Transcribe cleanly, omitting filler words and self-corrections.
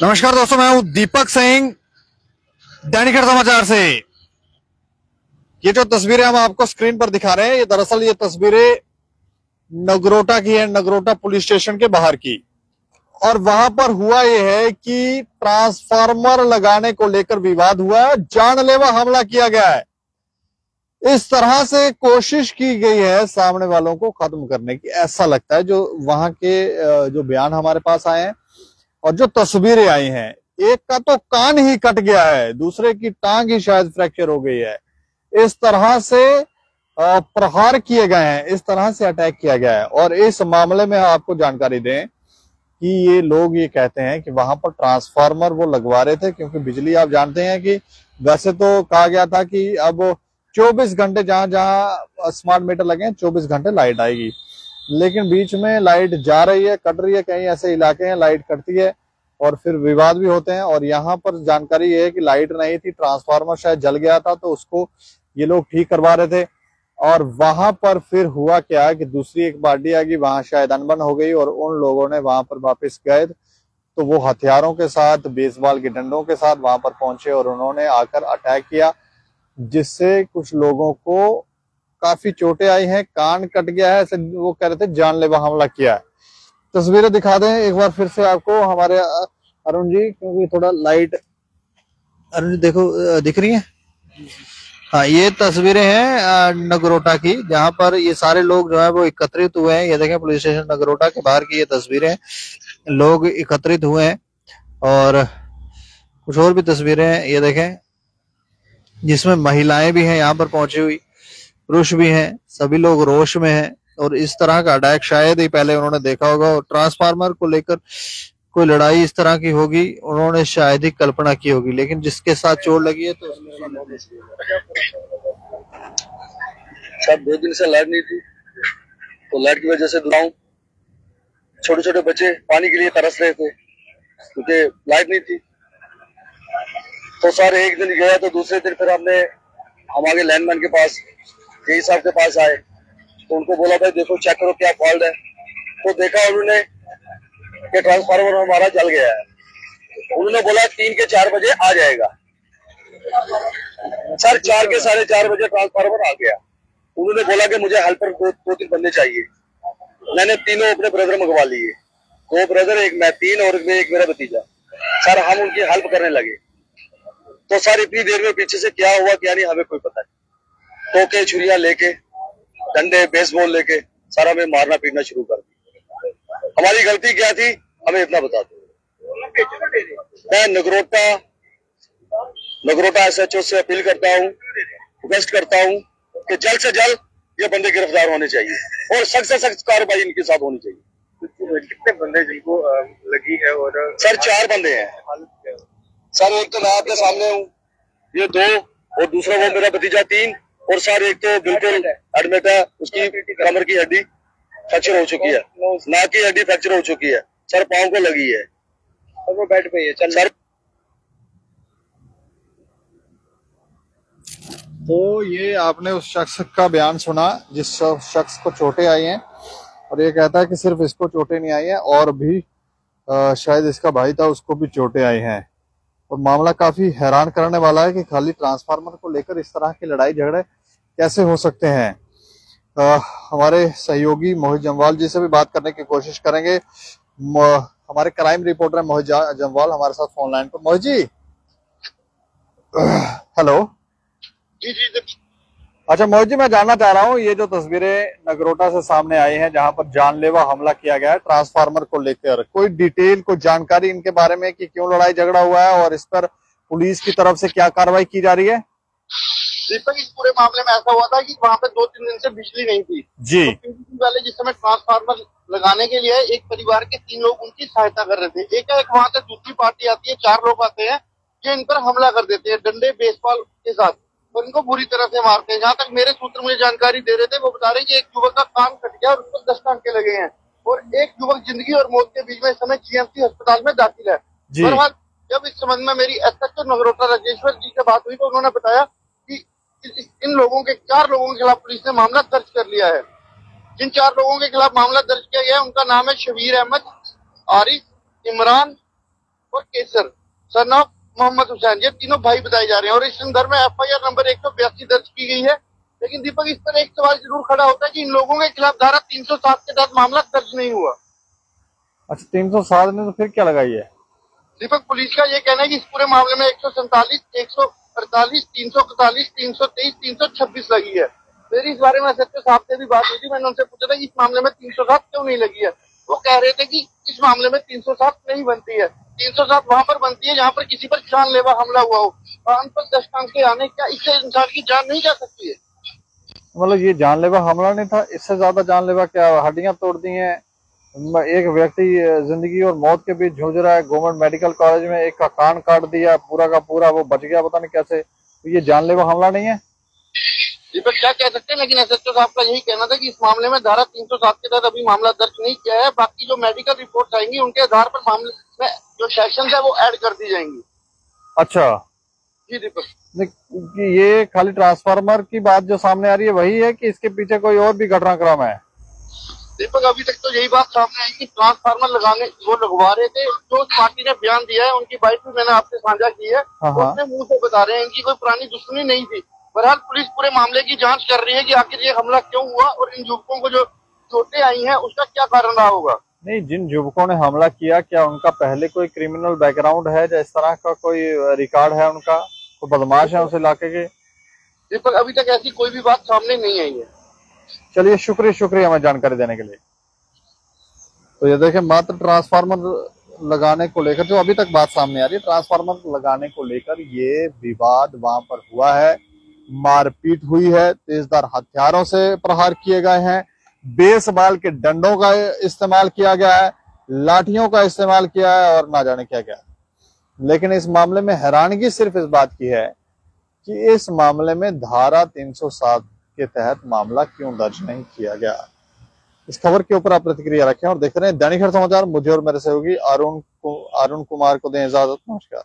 नमस्कार दोस्तों, मैं हूं दीपक सिंह, दैनिक समाचार से। ये जो तस्वीरें हम आपको स्क्रीन पर दिखा रहे हैं, ये दरअसल ये तस्वीरें नगरोटा की है, नगरोटा पुलिस स्टेशन के बाहर की। और वहां पर हुआ ये है कि ट्रांसफार्मर लगाने को लेकर विवाद हुआ है, जानलेवा हमला किया गया है। इस तरह से कोशिश की गई है सामने वालों को खत्म करने की, ऐसा लगता है। जो वहां के जो बयान हमारे पास आए हैं और जो तस्वीरें आई हैं, एक का तो कान ही कट गया है, दूसरे की टांग ही शायद फ्रैक्चर हो गई है। इस तरह से प्रहार किए गए हैं, इस तरह से अटैक किया गया है। और इस मामले में आपको जानकारी दें कि ये लोग ये कहते हैं कि वहां पर ट्रांसफार्मर वो लगवा रहे थे, क्योंकि बिजली आप जानते हैं कि वैसे तो कहा गया था कि अब 24 घंटे जहां जहां स्मार्ट मीटर लगे हैं 24 घंटे लाइट आएगी, लेकिन बीच में लाइट जा रही है, कट रही है। कहीं ऐसे इलाके हैं लाइट कटती है और फिर विवाद भी होते हैं। और यहाँ पर जानकारी ये है कि लाइट नहीं थी, ट्रांसफार्मर शायद जल गया था, तो उसको ये लोग ठीक करवा रहे थे। और वहां पर फिर हुआ क्या कि दूसरी एक पार्टी आ गई, वहां शायद अनबन हो गई और उन लोगों ने वहां पर वापस गए तो वो हथियारों के साथ, बेसबॉल के डंडों के साथ वहां पर पहुंचे और उन्होंने आकर अटैक किया, जिससे कुछ लोगों को काफी चोटें आई हैं, कान कट गया है, ऐसे वो कह रहे थे जानलेवा हमला किया है। तस्वीरें दिखा दें एक बार फिर से आपको हमारे अरुण जी, क्योंकि थोड़ा लाइट, अरुण जी देखो दिख रही है। हाँ, ये तस्वीरें हैं नगरोटा की, जहां पर ये सारे लोग जो है वो एकत्रित हुए हैं। ये देखें, पुलिस स्टेशन नगरोटा के बाहर की ये तस्वीरें, लोग एकत्रित हुए हैं। और कुछ और भी तस्वीरें हैं, ये देखें, जिसमें महिलाएं भी हैं यहाँ पर पहुंची हुई, पुरुष भी हैं, सभी लोग रोष में हैं। और इस तरह का अटैक शायद ही पहले उन्होंने देखा होगा। और ट्रांसफार्मर को लेकर कोई लड़ाई इस तरह की होगी उन्होंने शायद ही कल्पना की होगी, लेकिन जिसके साथ चोट लगी है तो सब 2 दिन से लाइट नहीं थी, तो लाइट की वजह से दुराऊं छोटे छोटे बच्चे पानी के लिए तरस रहे थे क्योंकि लाइट नहीं थी। तो सारे एक दिन गया, तो दूसरे दिन फिर हम आगे लैंडमैन के पास, जेई साहब के पास आए, तो उनको बोला भाई देखो चेक करो क्या फॉल्ट है। तो देखा उन्होंने कि ट्रांसफार्मर हमारा जल गया है। उन्होंने बोला 3 के 4 बजे आ जाएगा। सर 4 के 4:30 बजे ट्रांसफार्मर आ गया। उन्होंने बोला कि मुझे हेल्पर 2-3 बंदे चाहिए। मैंने तीनों अपने ब्रदर मंगवा लिए, 2 ब्रदर, एक मैं, 3 और एक मेरा भतीजा। सर हम उनकी हेल्प करने लगे, तो सर इतनी देर में पीछे से क्या हुआ क्या नहीं हमें कोई पता नहीं। टोके, छुरियां लेके, डंडे, बेसबॉल लेके सर हमें मारना पीटना शुरू कर दिया। हमारी गलती क्या थी हमें इतना बता दो। मैं नगरोटा SHO से अपील करता हूँ, रिक्वेस्ट करता हूँ कि जल्द से जल्द ये बंदे गिरफ्तार होने चाहिए और सख्त से सख्त कार्रवाई इनके साथ होनी चाहिए। कितने बंदे जिनको लगी है? और सर 4 बंदे हैं सर। एक तो मैं आपके सामने हूँ, ये 2, और दूसरा वो मेरा भतीजा 3, और सर एक तो बिल्कुल एडमिट है, उसकी कमर की हड्डी फ्रैक्चर हो चुकी है, नाक की हड्डी फ्रैक्चर हो चुकी है सर, पाँव को लगी है और वो बेड पे है। चल सर। तो ये आपने उस शख्स का बयान सुना जिस शख्स को चोटें आई हैं, और ये कहता है कि सिर्फ इसको चोटें नहीं आई हैं और भी शायद इसका भाई था उसको भी चोटें आई हैं। और मामला काफी हैरान करने वाला है कि खाली ट्रांसफार्मर को लेकर इस तरह की लड़ाई झगड़े कैसे हो सकते हैं। हमारे सहयोगी मोहित जम्वाल जी से भी बात करने की कोशिश करेंगे। हमारे क्राइम रिपोर्टर है मोहित जम्वाल हमारे साथ फोन लाइन पर। मोहित जी, हेलो। जी। अच्छा मोहित जी, मैं जानना चाह रहा हूँ, ये जो तस्वीरें नगरोटा से सामने आई हैं जहां पर जानलेवा हमला किया गया है ट्रांसफार्मर को लेकर, कोई डिटेल, कोई जानकारी इनके बारे में कि क्यों लड़ाई झगड़ा हुआ है और इस पर पुलिस की तरफ से क्या कार्रवाई की जा रही है? दीपक, इस पूरे मामले में ऐसा हुआ था कि वहाँ पे 2-3 दिन से बिजली नहीं थी जी। तो 3 दिन पहले जिस समय ट्रांसफार्मर लगाने के लिए एक परिवार के 3 लोग उनकी सहायता कर रहे थे। एक वहाँ से दूसरी पार्टी आती है, 4 लोग आते हैं जो इन पर हमला कर देते हैं डंडे, बेसबॉल के साथ, और इनको बुरी तरह से मारते हैं। जहाँ तक मेरे सूत्र मुझे जानकारी दे रहे थे, वो बता रहे कि एक युवक का कान कट गया और उसको 10 टांके लगे हैं, और एक युवक जिंदगी और मौत के बीच में इस समय GMC अस्पताल में दाखिल है। बहरहाल जब इस संबंध में मेरी SHO नगरोटा राजेश्वर जी से बात हुई तो उन्होंने बताया कि इन लोगों के 4 लोगों के खिलाफ पुलिस ने मामला दर्ज कर लिया है। जिन 4 लोगों के खिलाफ मामला दर्ज किया गया है उनका नाम है शबीर अहमद, आरिफ, इमरान, और केसर सन ऑफ मोहम्मद हुसैन, ये तीनों भाई बताए जा रहे हैं। और इस संदर्भ में FIR नंबर 182 दर्ज की गई है। लेकिन दीपक, इस पर एक सवाल जरूर खड़ा होता है कि इन लोगों के खिलाफ धारा 307 के तहत मामला दर्ज नहीं हुआ। अच्छा, 307 ने तो फिर क्या लगाई है? दीपक, पुलिस का ये कहना है कि इस पूरे मामले में 147, 148, 341, 323, 326 लगी है। मेरी इस बारे में SHO साहब से भी बात हुई थी। मैंने उनसे पूछा था कि इस मामले में 307 क्यों नहीं लगी है। वो कह रहे थे कि इस मामले में 307 नहीं बनती है। 307 वहां पर बनती है जहां पर किसी पर जानलेवा हमला हुआ हो। कान पर 10 टांके आने, क्या इससे इंसान की जान नहीं जा सकती है? मतलब ये जानलेवा हमला नहीं था, इससे ज्यादा जानलेवा क्या? हड्डियां तोड़ दी हैं, एक व्यक्ति जिंदगी और मौत के बीच जूझ रहा है, गवर्नमेंट मेडिकल कॉलेज में एक का कान काट दिया पूरा का पूरा, वो बच गया पता नहीं कैसे। तो ये जानलेवा हमला नहीं है? दीपक, क्या कह सकते हैं, लेकिन SHO साहब का यही कहना था कि इस मामले में धारा 307 के तहत अभी मामला दर्ज नहीं किया है। बाकी जो मेडिकल रिपोर्ट आएंगी उनके आधार पर मामले में जो सेक्शन है वो ऐड कर दी जाएंगी। अच्छा जी दीपक, कि ये खाली ट्रांसफार्मर की बात जो सामने आ रही है वही है कि इसके पीछे कोई और भी घटनाक्रम है? दीपक, अभी तक तो यही बात सामने आई कि ट्रांसफार्मर लगाने वो लगवा रहे थे। जो उस पार्टी ने बयान दिया है, उनकी बाइट भी मैंने आपसे साझा की है, वो अपने मुंह से बता रहे हैं कि कोई पुरानी दुश्मनी नहीं थी। बहरहाल पुलिस पूरे मामले की जांच कर रही है कि आखिर ये हमला क्यों हुआ और इन युवकों को जो चोटें आई हैं उसका क्या कारण रहा होगा। नहीं, जिन युवकों ने हमला किया क्या उनका पहले कोई क्रिमिनल बैकग्राउंड है या इस तरह का कोई रिकॉर्ड है उनका? कोई बदमाश है उस इलाके के? दीपक, अभी तक ऐसी कोई भी बात सामने नहीं आई है। चलिए, शुक्रिया हमें जानकारी देने के लिए। तो ये देखें, मात्र ट्रांसफार्मर लगाने को लेकर जो अभी तक बात सामने आ रही है, ट्रांसफार्मर लगाने को लेकर ये विवाद वहां पर हुआ है, मारपीट हुई है, तेजधार हथियारों से प्रहार किए गए हैं, बेसबॉल के डंडों का इस्तेमाल किया गया है, लाठियों का इस्तेमाल किया है और ना जाने क्या क्या। लेकिन इस मामले में हैरानगी सिर्फ इस बात की है कि इस मामले में धारा 307 के तहत मामला क्यों दर्ज नहीं किया गया। इस खबर के ऊपर आप प्रतिक्रिया रखें और देखते रहें दैनिक खबर समाचार। मुझे और मेरे सहयोगी अरुण कुमार को दें इजाजत। नमस्कार।